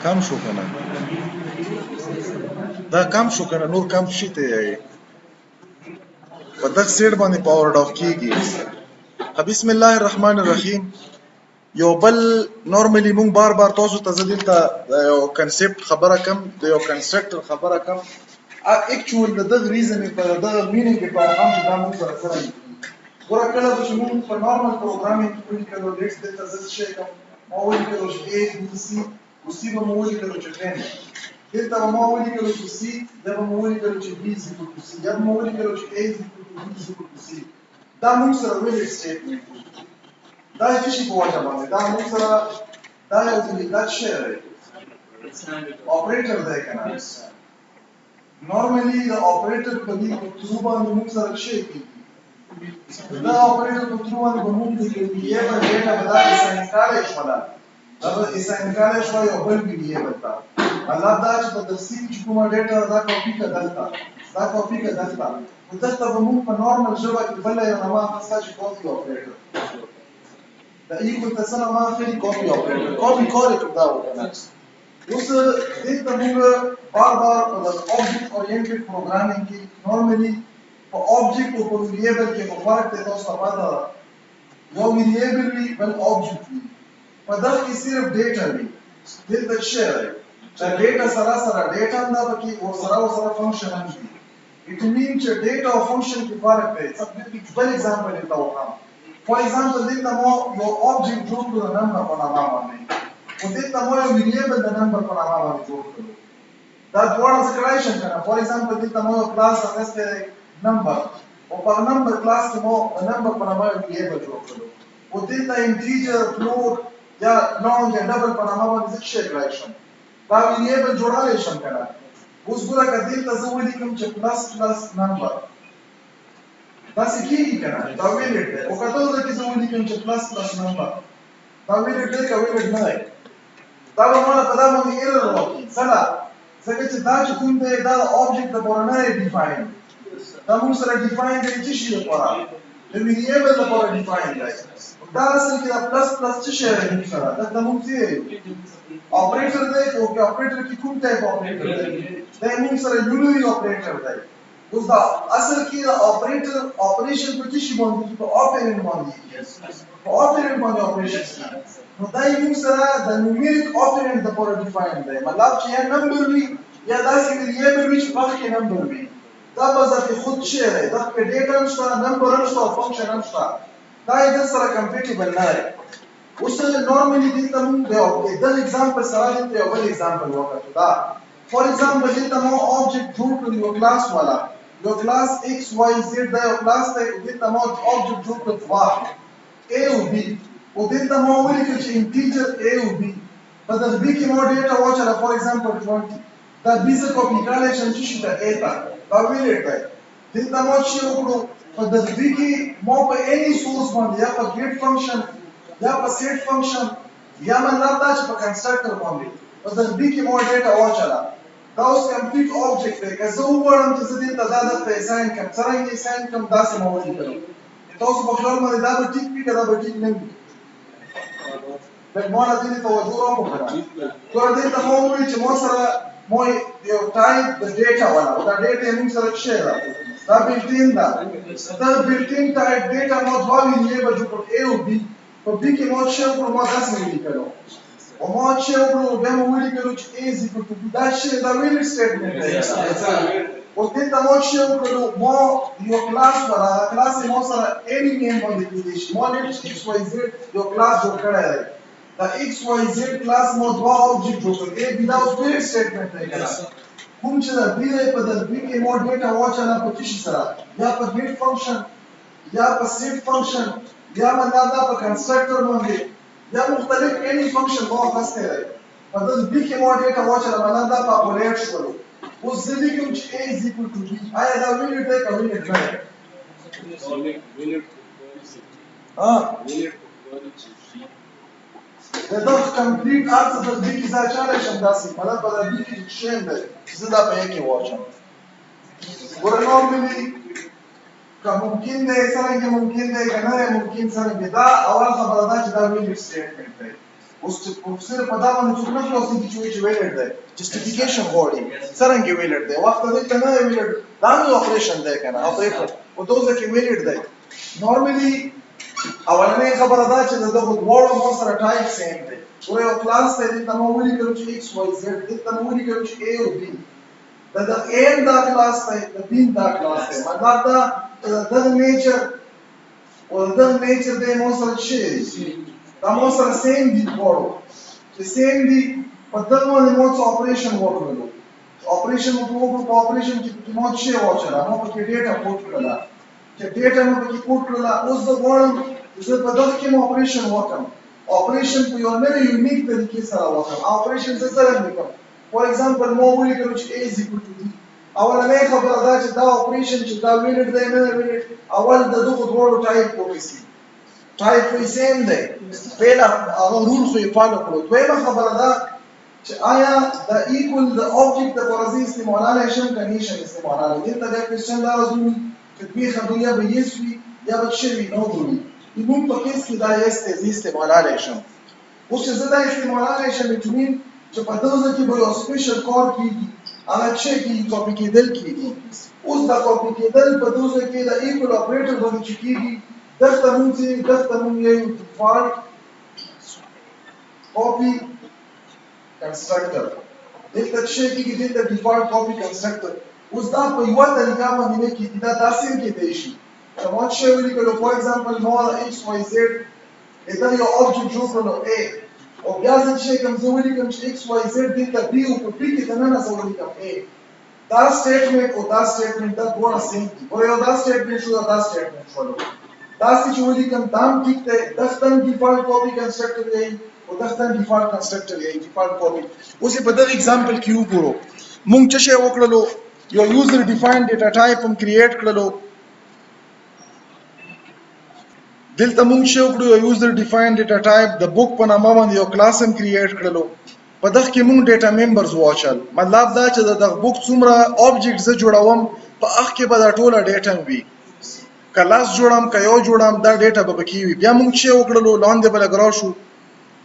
کم شو کنه دا کم شو کنه نور کم شي ته یې په دغه سیټ باندې پاور ډاف کیږي. بسم الله الرحمن الرحیم. یو بل نورمالي مونږ بار بار تاسو ته زه دلته یو کنسپټ خبره کم د یو کنسټرکټر خبره کم اکچوال د دغه ریزنینګ په دغه مینینګ په هم چې دا مونږ سره سره ګوره کله چې مونږ په نورمال پروګرامینګ کې ولیکلو لیټس دلته زه شی کوم ما ولیکلو چې A B C او C به مو ولیکلو چې 10 دلته به ما ولیکلو چې C دا به مو ولیکلو چې B is equal to C یا به مو ولیکلو چې A is equal to B is equal to C دا مونږ سره ویل سټیټمنټ دا څه شي په وجه باندې دا موږ سره دا یو دا شی دی اپریټر دی کنه نورمالي دا اپریټر په دې ترو باندې موږ سره شي کیږي دا اپریټر په ترو باندې موږ د ویریبل ډیټا بدل اساین شولا دا اساین شو یو بل ویریبل تا الله دا چې په تفصیل چې کومه ډیټا دا کاپی کړه دا کاپی کړه دلته موږ په نورمال ژبه کې بل یو نوم خاصه چې کاپی اپریټر دا equal ته سره ما خېری کاپی اپریټر کاپی کول دا وکنه اوس دلته موږ بار بار په اوبجیکټ اورینټډ پروګرامینګ کې نورمالي په اوبجیکټ او په ویریبل کې په فرق ته تاسو ته پته ده یو ویریبل وی بل اوبجیکټ وی په دغه کې صرف ډیټا وی دلته شی دی چې ډیټا سره ډیټا نه پکې او سره فنکشن هم دي اټ مین چې ډیټا او فنکشن کې فرق دی څه بل ایگزامپل دی تاسو For example, data mo your object jump to the number for a mama. For data mo your variable the number for a mama jump to. That what is creation kana. For example, data mo your class as a number. Or per number class mo the number for a mama variable jump to. For data integer float ya long ya double for a mama is a creation. That variable jodelation kana. Us gura ka data zo likum che plus number. دا څه کیږي کنه دا ویلټ دی او کته دا کې زه ولیکم چې پلس نمبر دا ویلټ دی که ویلټ نه دی دا به مالا په دا باندې ایرر راوړي څنګه ځکه چې دا چې کوم دی دا د اوبجیکټ لپاره نه دی ډیفاین دا موږ سره ډیفاین دی څه شي لپاره د ویریبل لپاره ډیفاین دی دا اصل کې دا پلس څه شی دی سره دا موږ څه اپریټر دی او کې اپریټر کې کوم ټایپ اپریټر دی دا موږ سره یونری اپریټر دی اوس دا اصل کې دا اپریټر اپریشن په څه باندې په اپرینټ باندې په اپرینټ باندې اپریشن نو دا یو سره د نومیریک اپرینټ د پوره ډیفاین دی مطلب چې یا نمبر وي یا داسې ویریبل وي چې پخې نمبر وي دا به ځکه خود شی دی دا په ډیټا نشته نمبر نشته او فنکشن نشته دا یې د سره کمپیټیبل نه دی اوس نورمالي دلته موږ د ایگزامپل سره د یو بل ایگزامپل وکړو دا فور ایگزامپل دلته مو اوبجیکټ جوړ کړو یو کلاس والا your class x, y, z da your class da deta mo object jump to 2 a او b او deta mo ولیکل چې integer a او b په د b کې مو ډیټا واچره for example 20 دا b څه کاپی کړل چې شي دا a تا دا ویلټ دی deta mo چې وکړو په د b کې مو په any source باندې یا په get function یا په set function یا مطلب دا چې په constructor باندې په د b کې مو ډیټا واچره دا اوس کمپلیټ اوبجیکټ دی که زه وغواړم چې زه دلته دا درته اساین کړم څرنګه اساین کړم داسې مو ولیکلو تاسو په خیال باندې دا به ټیک وي که دا به ټیک نه وي لږ ما نه دې توجه راوکړه ګوره دلته مو وویل چې ما سره مو یو ټایپ د ډیټا والا او دا ډیټا یې موږ سره څه ده دا بلټین ده دا بلټین ټایپ ډیټا مو دوه ویریبل جوړ کړو a او b په b کې مو څه وکړو ما داسې ولیکلو او ما چې وکړو بیا مو ولیکلو چې a is equal to b دا شی دا ویلټ سټیټمنټ دی او دلته مو چې وکړو ما یو کلاس والا کلاس مو سره any name باندې کېږي ما لیټ x y z یو کلاس جوړ کړی دی دا x y z کلاس مو دوه اوبجیکټ جوړ کړل a b دا اوس ویلټ سټیټمنټ دی کوم چې دا b دی په د b کې مو ډیټا واچره په څه سره یا په get فنکشن یا په set فنکشن یا مطلب دا په کنسترکټر باندې یا مختلف any function مو خاصه دی په د b کې مو ډیټا واچره مطلب دا پاپولیټ شول اوس زه لیکم چې a is equal to b آیا دا ویلټ دی که ویلټ نه دی دا کمپلیټ ارڅ د b کې ځای چاله شم داسې مطلب په د b کې شین دی چې زه دا په یې کې واچم ګوره نورمالي که ممکن دی څرنګه ممکن دی که نه دی ممکن څرنګه دا اول خبره ده چې دا ویلټ سټیټمنټ دی اوس صرف په دا باندې څوک نه خلاصېږي چې وایي چې ویلډ دی جسټیفیکیشن غواړي څرنګه ویلډ دی وخت دلته نه دی ویلډ دا نو اپریشن دی که نه اپریټر په دوزه کې ویلډ دی نارملي اولنۍ خبره دا چې د دغو دواړو مو سره ټایپ سیم دی ګوره یو کلاس دی دلته مو ولیکلو چې ایکس واي زیډ دلته مو ولیکلو چې اے او بي د اے دا کلاس دی د بي دا کلاس دی مطلب دا دغه نیچر او دغه نیچر دی مو سره څه دی دا مو سره سیم دي دواړو چې سیم دي په دغه باندې مو څه اپریشن وکړلو اپریشن مو وکړو په اپریشن کې مو څه واچله مو پکې ډیټا پوټ کړله چې ډیټا مو پکې پوټ کړله اوس زه غواړم زه په دغه کې مو اپریشن وکړم اپریشن په یو نوې یونیک طریقې سره وکړم اپریشن زه څرنګه وکړم فور ایگزامپل مو ولیکلو چې A is equal to B اولنۍ خبره دا چې دا اپریشن چې دا ویلډ دی نه ویلډ اول د دغو دواړو ټایپ وکړي ټایپ خو یې سیم دی پهله هغه رول خو یې فالو کړو دویمه خبره دا چې آیا د ایکول د آبجیکټ دپاره زه استعمالولی شم که نشم استعمالولی دلته بیا کوېسچن دا راځي که دوی خبرې یا به یس وي یا به څه وي نو به وي زموږ په کیس کې دا یس دی زه استعمالولی شم اوس چې زه دا استعمالولی شم اټ مین چې په دغه کې به یو سپیشل کار کېږي هغه څه کېږي کاپي کېدل کېږي اوس دا کاپي کېدل په دغه کې د ایکول اپریټر باندې چې کېږي دغه مونږ یو ډیفالټ کاپي کنسټرکټر دلته څه کېږي دلته ډیفالټ کاپي کنسټرکټر اوس دا په یوه طریقه باندې نه کېږي دا داسې هم کېدی شي چې ما څه ولیکلو فور ایگزامپل ما ایکس واي زیډ دا یو آبجیکټ جوړ کړلو A او بیا زه چې کوم زه ولیکم چې ایکس واي زیډ دلته B او په B کې دننه زه ولیکم A دا سټیټمنټ او دا سټیټمنټ دا دواړه سیم دي ګوره یو دا سټیټمنټ شو دا سټیټمنټ شولو داسې چې ولیکم دا هم ټیک دی دغه ته هم ډیفالټ کاپي کنسټرکټر دی او دغه ته هم ډیفالټ کنسټرکټر دی ډیفالټ کاپي اوس یې په دغه اگزامپل کې وګورو مونږ څه شی وکړلو یو یوزر ډیفاینډ ډیټا ټایپ هم کریټ کړلو دلته مونږ څه وکړو یو یوزر ډیفاینډ ډیټا ټایپ د بوک په نامه باندې یو کلاس هم کریټ کړلو په دغه کې مونږ ډیټا ممبرز واچل مطلب دا چې دغه بوک څومره آبجیکټ زه جوړوم په هغه کې به دا ټوله ډیټا وي کلاس جوړم که یو جوړم دا ډیټا به پکې وي بیا مونږ څه وکړلو لاندې به لږ راشو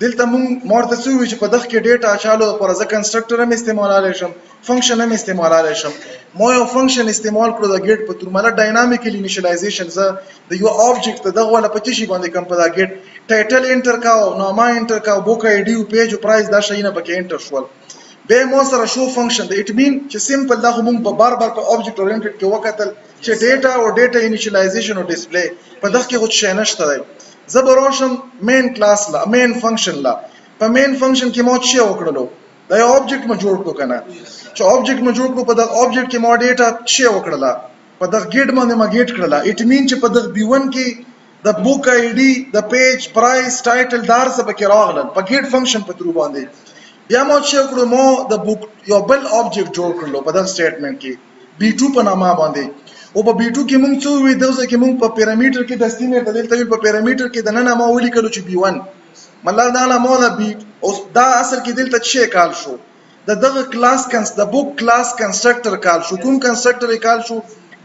دلته مونږ ما ورته څه وویل چې په دغه کې ډیټا اچولو دپاره زه کنسټرکټر هم استعمالولی شم فنکشن هم استعمالولی شم ما یو فنکشن استعمال کړو د ګیټ په تور مطلب ډاینامیکل انیشلایزیشن زه د یو آبجیکټ ته دغه والا په څه شي باندې کوم په دا ګیټ ټایټل انټر کا او نامه انټر کا بوک آی ډي او پیج او پرایس دا شیونه پکې انټر شول بیا مو سره شو فنکشن د اټ مین چې سمپل دا خو مونږ په بار بار په آبجیکټ اورینټډ کې وکتل چې ډیټا او ډیټا انیشلایزیشن او ډسپلی په دغه کې خو څه نشته دی زه به راشم مین کلاس لا مین فنکشن لا په مین فنکشن کې مو څه وکړلو دا یو آبجیکټ مو جوړ کړو کنه چې آبجیکټ مو جوړ کړو په دغه آبجیکټ کې مو ډیټا څه وکړله په دغه ګیټ باندې ما ګیټ کړله اټ مین چې په دغه B1 کې د بوک آی ډي د پیج پرایس ټایټل دار څه پکې راغلل په ګیټ فنکشن په تر باندې بیا مو څه وکړو مو د بوک یو بل آبجیکټ جوړ کړلو په دغه سټیټمنټ کې B2 په نامه باندې او په B2 کې مونږ څه وی دغه کې مونږ په پیرامیټر کې د استیمیټ د دلته په پیرامیټر کې د نن ما ولیکلو چې B1 مطلب دا له مو د B او دا اصل کې دلته څه کال شو دغه کلاس د بوک کلاس کنسټرکټر کال شو کوم کنسټرکټر کال شو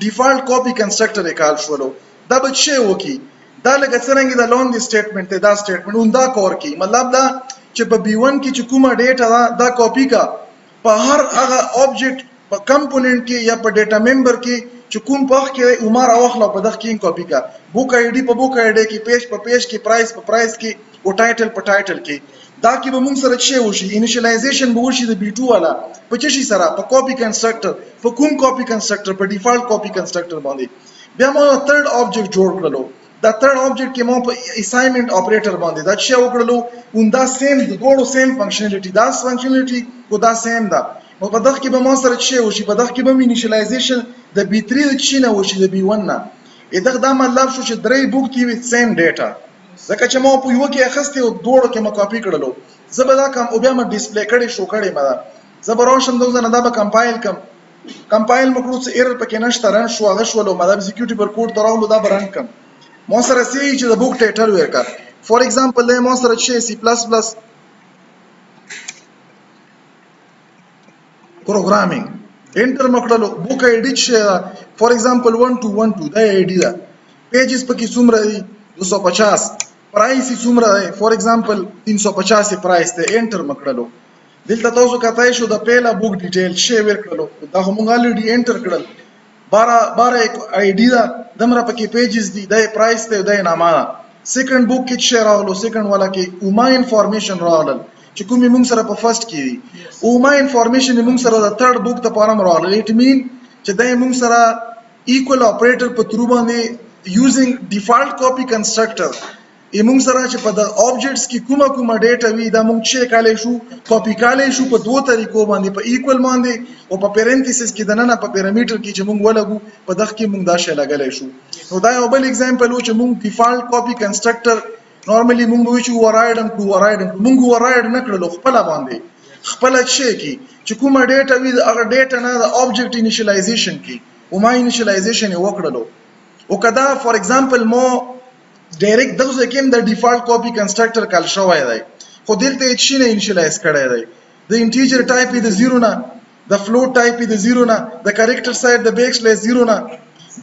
ډیفالټ کاپي کنسټرکټر کال شولو دا به څه وکي دا لکه څنګه د لاندې سټیټمنټ ته دا سټیټمنټ اوندا کور کی مطلب دا چې په B1 کې چې کومه ډیټا دا کاپي کا په هر هغه آبجیکټ په کمپوننت کې یا په ډیټا ممبر کې چې کوم پخ کې عمر اوخلا په دغه کې کاپي کا بوک آی ډي په بوک آی ډي کې پیج په پیج کې پرایس په پرایس کې او ټایټل په ټایټل کې دا کې به موږ سره څه وشي انیشلایزیشن به وشي د B2 والا په څه شي سره په کاپي کنسټرکټر په کوم کاپي کنسټرکټر په ډیفالټ کاپي کنسټرکټر باندې بیا مو تھرد آبجیکټ جوړ کړلو دا تھرد آبجیکټ کې مو په اساینمنت اپریټر باندې دا څه وکړلو اوندا سیم د دوړو سیم فنکشنالټي دا فنکشنالټي کو دا سیم دا نو په دغه کې به مو سره څه وشي په دغه کې به انیشلایزیشن د B3 د څه نه وشي د B1 نه دغه دا مطلب شو چې درې بوک کې وي سیم ډیټا ځکه چې ما په یو کې اخستې او دوړو کې ما کاپي کړلو زه به دا کوم او بیا ما ډسپلی کړی شو کړی ما دا زه به راشم دغه نه دا به کمپایل کم کمپایل مکړو څه ایرر پکې نشته رن شو هغه شولو ما دا ایگزیکیوټیبل کوډ ته راغلو دا به رن کم ما سره سی چې د بوک ټایټل ورکا فور ایگزامپل دا ما سره چې C++ پروګرامینګ انټر مکړلو بوک آی ډي چې فور ایگزامپل 1212 دا آی ډي دا پیجز پکې څومره دي 250 پرایس څومره دی فور ایگزامپل 350 پرایس ته انټر مکړلو دلته تاسو کتای شو د پیله بوک ډیټیل شی ورکړلو دا هم غالډي انټر کړل 12 ایک آی ډی دا دمره پکې پیجز دي د پرایس ته د نامه سیکنډ بوک کې شی راغلو سیکنډ والا کې اوما انفارمیشن راغلل چې کومې موږ سره په فرست کې دي اوما انفارمیشن موږ سره د تھرډ بوک ته پارم راغلل اټ مین چې د موږ سره equal operator په ترو باندې using default copy constructor موږ سره چې په د objects کې کومه ډیټا وي دا موږ چیک کولای شو کاپی کولای شو په دوه طریقو باندې په equal باندې او په parenthesis کې د نن په پیرامیټر کې چې موږ ولګو په دغه کې موږ دا شی لګلای شو نو دا یو بل एग्जांपल و چې موږ default copy constructor normally موږ وایو چې override موږ override نه کړلو خپل باندې خپل شی کې چې کومه ډیټا وي هغه ډیټا نه د object initialization کې او ما initialization یې وکړلو او کدا فور ایگزامپل مو ډایرکټ دغه کوم د ډیفالت کاپی کنسټرکټر کال شوی دی خو دلته هیڅ شي نه انیشلایز کړی دی د انټیجر ټایپ د 0 نه د فلوټ ټایپ د 0 نه د کریکټر سایډ د بیک سلیش 0 نه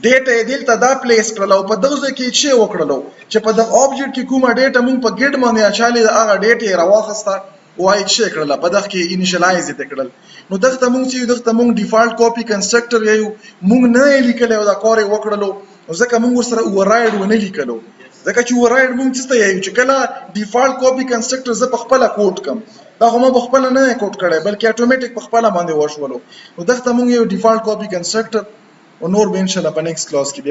ډیټا دلته دا پلیس کړل او په دغه کې شی وکړلو چې په د اوبجیکټ کې کومه ډیټا مونږ په ګډ باندې اچالي د هغه ډیټا راوخسته وای شي کړل په دغه کې انیشلایز ته کړل نو دغه مونږ ډیفالت کاپی کنسټرکټر یو مونږ نه لیکل او دا کار وکړلو ځکه مونږ سره اوورراید ونه لیکلو ځکه چې اوورراید مونږ څه ته یو چې کله ډیفالت کاپی کنسټرکټر ز په خپل کوډ کم دا هم په خپل نه کوډ کړی بلکې اتوماتیک په خپل باندې وشولو نو دغه مونږ یو ډیفالت کاپی کنسټرکټر او نور به ان شاء الله په نیکست کلاس کې